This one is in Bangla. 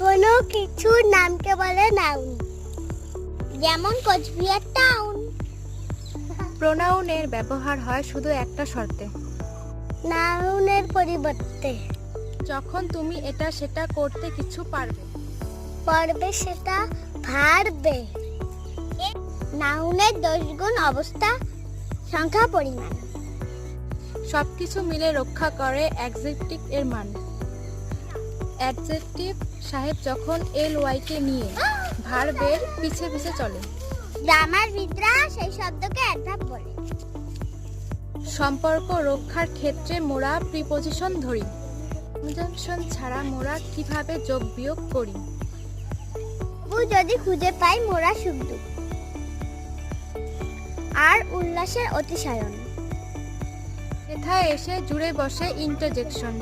কোনো কিছুর নামকে বলে নাউন, যেমন কোচবিহার টাউন। প্রোনাউনের ব্যবহার হয় শুধু একটা শর্তে, নাউনের পরিবর্তে। যখন তুমি এটা সেটা করতে কিছু পারবে। পড়বে সেটা ভারবে। নাউনের 10 গুণ অবস্থা, সংখ্যা, পরিমাণ। সবকিছু মিলে রক্ষা করে অ্যাডজেক্টিভ এর মান। অ্যাডজেক্টিভ সাহেব যখন ly কে নিয়ে ভার্বের পিছে পিছে চলে। গ্রামারবিদরা সেই শব্দকে অ্যাডভার্ব বলে। সম্পর্ক রক্ষার ক্ষেত্রে মোরা প্রিপজিশন ধরি। কনজাংশন ছাড়া মোরা কিভাবে যোগ বিয়োগ করি? যদি খুঁজে পাই মোরা সুখ দুঃখ আর উল্লাসের অতিশয়ন। এথায় এসে জুড়ে বসে ইন্টারজেকশন।